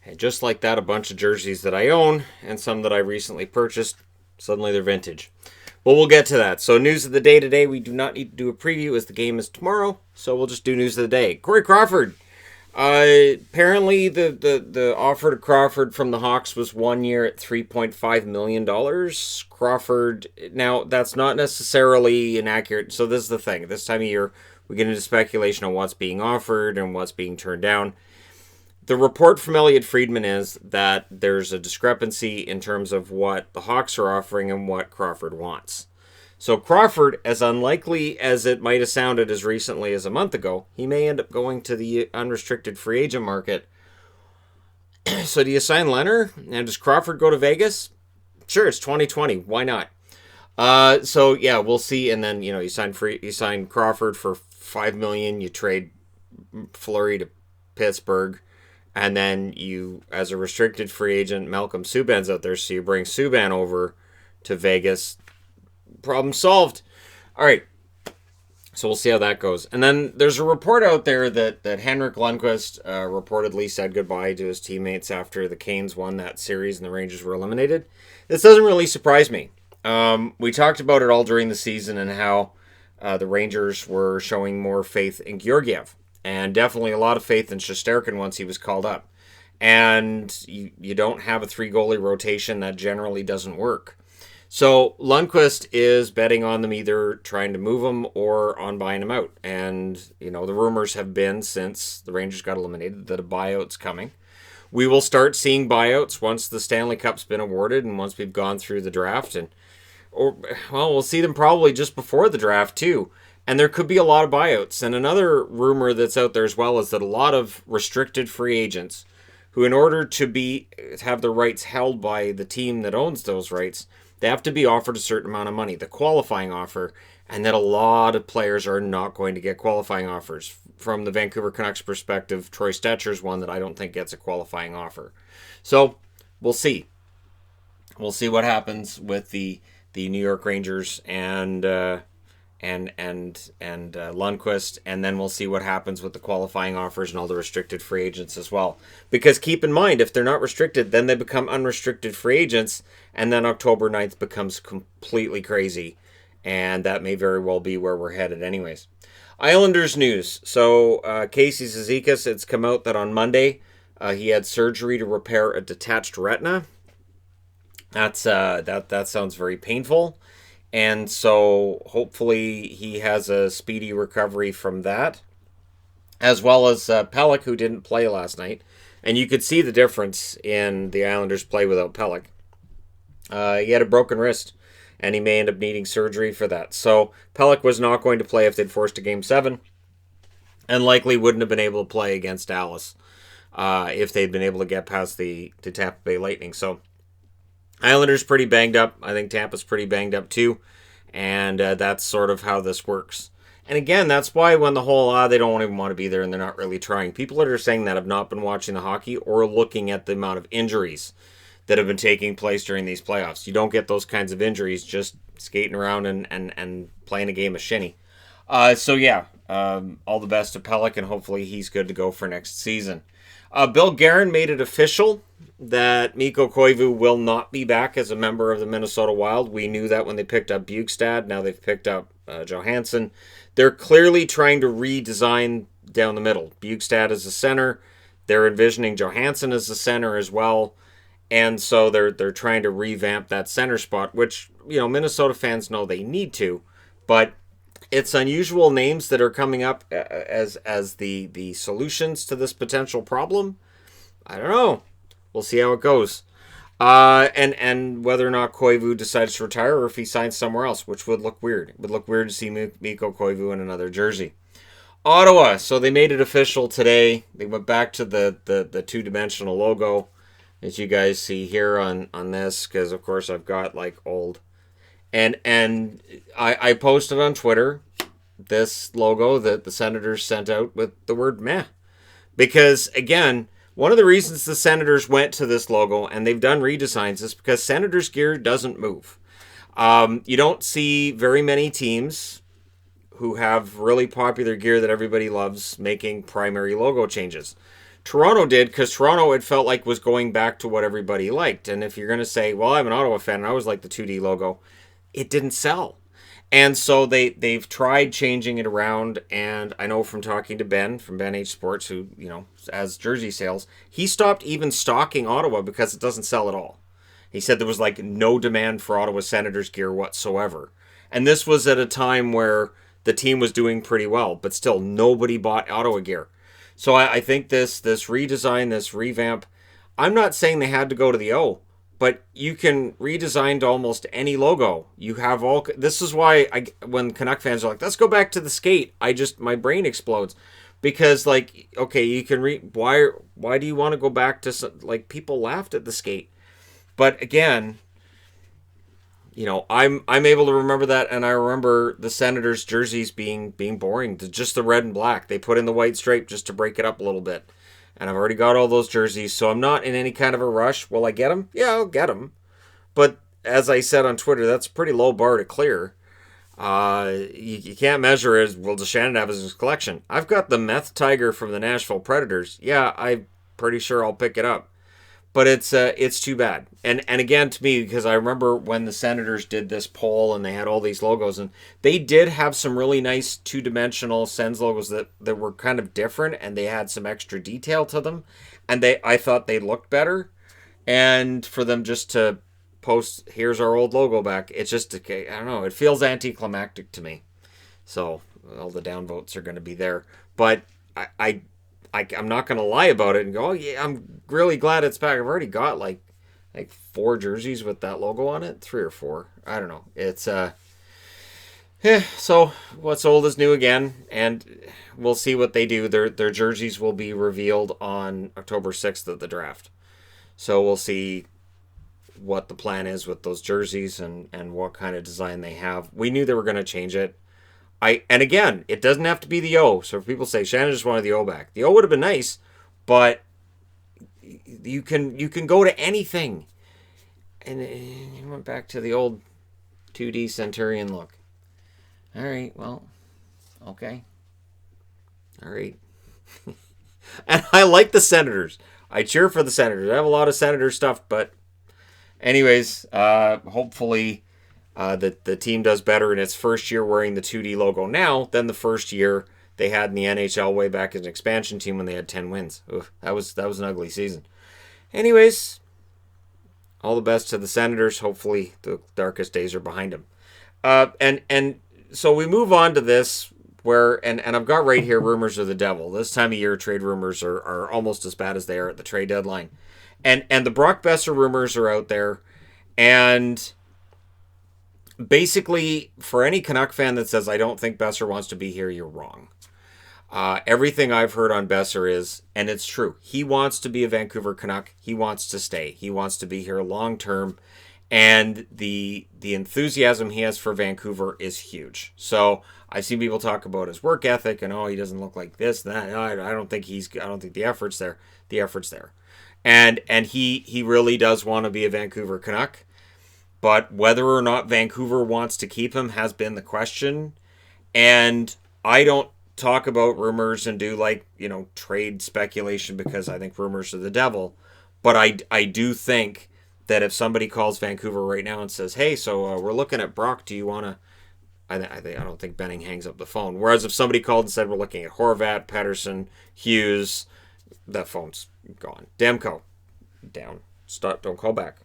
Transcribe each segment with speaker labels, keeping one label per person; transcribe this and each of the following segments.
Speaker 1: And just like that, a bunch of jerseys that I own and some that I recently purchased, suddenly they're vintage. But we'll get to that. So news of the day today, we do not need to do a preview as the game is tomorrow. So we'll just do news of the day. Corey Crawford. Apparently the offer to Crawford from the Hawks was 1 year at $3.5 million. Crawford, now that's not necessarily inaccurate. So this is the thing. This time of year, we get into speculation on what's being offered and what's being turned down. The report from Elliot Friedman is that there's a discrepancy in terms of what the Hawks are offering and what Crawford wants. So Crawford, as unlikely as it might have sounded as recently as a month ago, he may end up going to the unrestricted free agent market. So do you sign Leonard? And does Crawford go to Vegas? Sure, it's 2020. Why not? So yeah, we'll see. And then you sign Crawford for $5 million. You trade Fleury to Pittsburgh. And then you, as a restricted free agent, Malcolm Subban's out there, so you bring Subban over to Vegas. Problem solved. All right. So we'll see how that goes. And then there's a report out there that Henrik Lundqvist reportedly said goodbye to his teammates after the Canes won that series and the Rangers were eliminated. This doesn't really surprise me. We talked about it all during the season and how the Rangers were showing more faith in Georgiev. And definitely a lot of faith in Shesterkin once he was called up. And you don't have a 3-goalie rotation. That generally doesn't work. So Lundqvist is betting on them either trying to move him or on buying him out. And, the rumors have been since the Rangers got eliminated that a buyout's coming. We will start seeing buyouts once the Stanley Cup's been awarded and once we've gone through the draft. We'll see them probably just before the draft too. And there could be a lot of buyouts. And another rumor that's out there as well is that a lot of restricted free agents who, in order to have their rights held by the team that owns those rights, they have to be offered a certain amount of money, the qualifying offer, and that a lot of players are not going to get qualifying offers. From the Vancouver Canucks perspective, Troy Stetcher's one that I don't think gets a qualifying offer. So we'll see. We'll see what happens with the New York Rangers and Lundqvist, and then we'll see what happens with the qualifying offers and all the restricted free agents as well. Because keep in mind, if they're not restricted, then they become unrestricted free agents, and then October 9th becomes completely crazy, and that may very well be where we're headed anyways. Islanders news. So Casey Cizikas, it's come out that on Monday he had surgery to repair a detached retina. That sounds very painful. And so hopefully he has a speedy recovery from that, as well as Pelech, who didn't play last night. And you could see the difference in the Islanders' play without Pelech. He had a broken wrist, and he may end up needing surgery for that. So Pelech was not going to play if they'd forced a Game 7, and likely wouldn't have been able to play against Dallas if they'd been able to get past the Tampa Bay Lightning. So Islanders pretty banged up. I think Tampa's pretty banged up too. And that's sort of how this works. And again, that's why when the whole, they don't even want to be there and they're not really trying. People that are saying that have not been watching the hockey or looking at the amount of injuries that have been taking place during these playoffs. You don't get those kinds of injuries just skating around and playing a game of shinny. All the best to Pelech, and hopefully he's good to go for next season. Bill Guerin made it official that Mikko Koivu will not be back as a member of the Minnesota Wild. We knew that when they picked up Bjugstad. Now they've picked up Johansson. They're clearly trying to redesign down the middle. Bjugstad as a center. They're envisioning Johansson as a center as well. And so they're trying to revamp that center spot, which, Minnesota fans know they need to. But it's unusual names that are coming up as the solutions to this potential problem. I don't know. We'll see how it goes. And whether or not Koivu decides to retire or if he signs somewhere else, which would look weird. It would look weird to see Mikko Koivu in another jersey. Ottawa, so they made it official today. They went back to the two-dimensional logo, as you guys see here on this, because, of course, I've got, old. And I posted on Twitter this logo that the Senators sent out with the word meh. Because, again, one of the reasons the Senators went to this logo, and they've done redesigns, is because Senators gear doesn't move. You don't see very many teams who have really popular gear that everybody loves making primary logo changes. Toronto did, because Toronto, it felt like, was going back to what everybody liked. And if you're going to say, well, I'm an Ottawa fan and I always like the 2D logo, it didn't sell. And so they've tried changing it around, and I know from talking to Ben from Ben H Sports, who has jersey sales, he stopped even stocking Ottawa because it doesn't sell at all. He said there was like no demand for Ottawa Senators gear whatsoever, and this was at a time where the team was doing pretty well, but still nobody bought Ottawa gear. So I think this redesign, this revamp, I'm not saying they had to go to the O, but you can redesign to almost any logo. You have all. This is why when Canuck fans are like, "Let's go back to the skate," my brain explodes, because like, okay, you can why do you want to go back to like, people laughed at the skate, but again, I'm able to remember that, and I remember the Senators jerseys being boring, just the red and black. They put in the white stripe just to break it up a little bit. And I've already got all those jerseys, so I'm not in any kind of a rush. Will I get them? Yeah, I'll get them. But as I said on Twitter, that's a pretty low bar to clear. You can't measure as well. Does Shannon have his collection? I've got the Meth Tiger from the Nashville Predators. Yeah, I'm pretty sure I'll pick it up. But it's too bad. And again, to me, because I remember when the Senators did this poll and they had all these logos, and they did have some really nice two-dimensional Sens logos that were kind of different, and they had some extra detail to them, and I thought they looked better. And for them just to post, here's our old logo back, it's just, okay, I don't know, it feels anticlimactic to me. So all the downvotes are going to be there. But I'm not going to lie about it and go, oh yeah, I'm really glad it's back. I've already got like 4 jerseys with that logo on it, 3 or 4. I don't know. It's so what's old is new again, and we'll see what they do. Their jerseys will be revealed on October 6th at the draft. So we'll see what the plan is with those jerseys and what kind of design they have. We knew they were going to change it. And again, it doesn't have to be the O. So if people say Shannon just wanted the O back, the O would have been nice, but you can go to anything. And he went back to the old 2D Centurion look. All right, well, okay. All right. And I like the Senators. I cheer for the Senators. I have a lot of Senator stuff, but anyways, hopefully the team does better in its first year wearing the 2D logo now than the first year they had in the NHL way back as an expansion team when they had 10 wins. Oof, that was an ugly season. Anyways, all the best to the Senators. Hopefully the darkest days are behind them. And so we move on to this where, and I've got right here, rumors are the devil. This time of year, trade rumors are almost as bad as they are at the trade deadline. And the Brock Boeser rumors are out there. And basically, for any Canuck fan that says, I don't think Boeser wants to be here, you're wrong. Everything I've heard on Boeser is, and it's true, he wants to be a Vancouver Canuck. He wants to stay. He wants to be here long term. And the enthusiasm he has for Vancouver is huge. So I've seen people talk about his work ethic and, oh, he doesn't look like this and that. I don't think the effort's there. The effort's there. And he really does want to be a Vancouver Canuck. But whether or not Vancouver wants to keep him has been the question. And I don't talk about rumors and do trade speculation because I think rumors are the devil. But I do think that if somebody calls Vancouver right now and says, hey, so we're looking at Brock, do you want to... I don't think Benning hangs up the phone. Whereas if somebody called and said, we're looking at Horvat, Pettersson, Hughes, that phone's gone. Demko, down. Stop. Don't call back.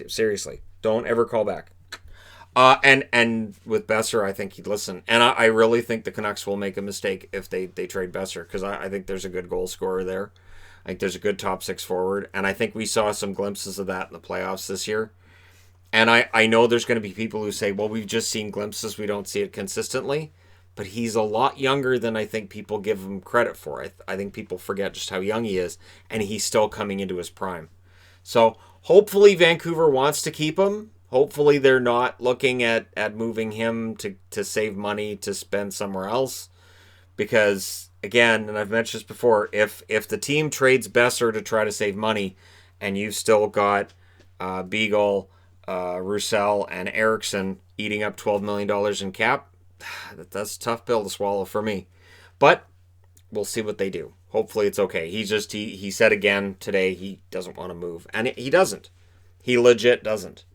Speaker 1: Seriously. Don't ever call back. And with Boeser, I think he'd listen. And I really think the Canucks will make a mistake if they trade Boeser, because I think there's a good goal scorer there. I think there's a good top 6 forward, and I think we saw some glimpses of that in the playoffs this year. And I know there's going to be people who say, well, we've just seen glimpses, we don't see it consistently. But he's a lot younger than I think people give him credit for. I think people forget just how young he is, and he's still coming into his prime. So hopefully Vancouver wants to keep him. Hopefully they're not looking at moving him to save money to spend somewhere else. Because, again, and I've mentioned this before, if the team trades Boeser to try to save money, and you've still got Beagle, Roussel, and Eriksson eating up $12 million in cap, that's a tough pill to swallow for me. But we'll see what they do. hopefully it's okay. He said again today he doesn't want to move, and he doesn't. He legit doesn't.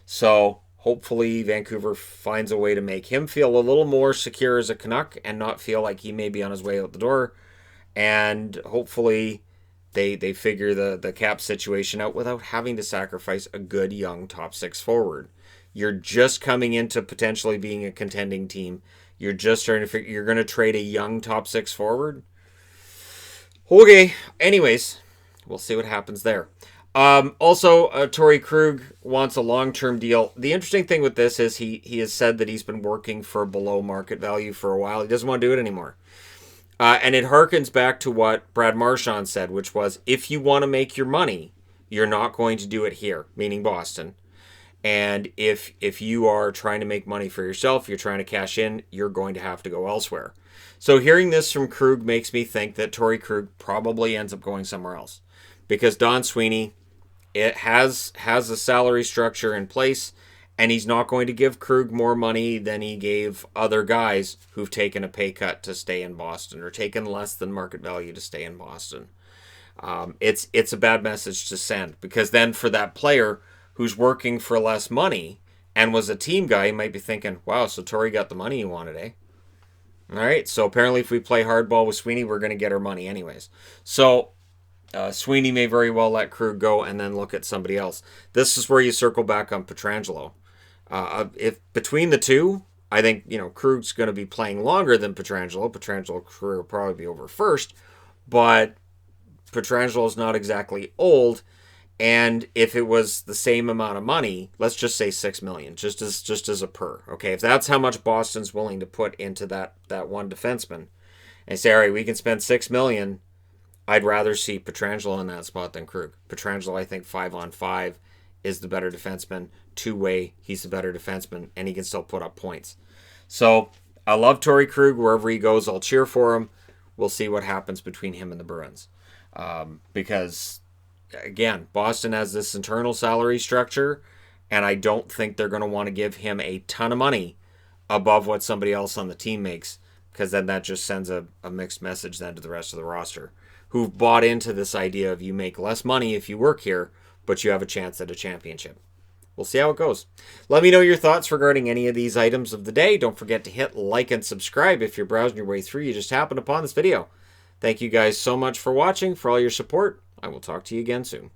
Speaker 1: So hopefully Vancouver finds a way to make him feel a little more secure as a Canuck and not feel like he may be on his way out the door. And hopefully they figure the cap situation out without having to sacrifice a good young top six forward. You're just coming into potentially being a contending team. You're just starting to figure you're going to trade a young top six forward. Okay. Anyways, we'll see what happens there. Also, Torrey Krug wants a long-term deal. The interesting thing with this is he has said that he's been working for below market value for a while. He doesn't want to do it anymore. And it harkens back to what Brad Marchand said, which was, if you want to make your money, you're not going to do it here, meaning Boston. And if you are trying to make money for yourself, you're trying to cash in, you're going to have to go elsewhere. So hearing this from Krug makes me think that Torrey Krug probably ends up going somewhere else. Because Don Sweeney, it has a salary structure in place, and he's not going to give Krug more money than he gave other guys who've taken a pay cut to stay in Boston or taken less than market value to stay in Boston. It's a bad message to send, because then for that player who's working for less money and was a team guy, he might be thinking, wow, so Torrey got the money he wanted, eh? All right, so apparently if we play hardball with Sweeney, we're going to get our money anyways. So Sweeney may very well let Krug go and then look at somebody else. This is where you circle back on Pietrangelo. If between the two, I think Krug's going to be playing longer than Pietrangelo. Pietrangelo's career will probably be over first, but Pietrangelo's not exactly old. And if it was the same amount of money, let's just say $6 million, just as a per. Okay, if that's how much Boston's willing to put into that one defenseman, and say, all right, we can spend $6 million. I'd rather see Pietrangelo in that spot than Krug. Pietrangelo, I think 5-on-5 is the better defenseman. Two-way, he's the better defenseman, and he can still put up points. So I love Torrey Krug. Wherever he goes, I'll cheer for him. We'll see what happens between him and the Bruins. Because, again, Boston has this internal salary structure, and I don't think they're going to want to give him a ton of money above what somebody else on the team makes, because then that just sends a mixed message then to the rest of the roster, who've bought into this idea of you make less money if you work here, but you have a chance at a championship. We'll see how it goes. Let me know your thoughts regarding any of these items of the day. Don't forget to hit like and subscribe if you're browsing your way through. You just happened upon this video. Thank you guys so much for watching, for all your support. I will talk to you again soon.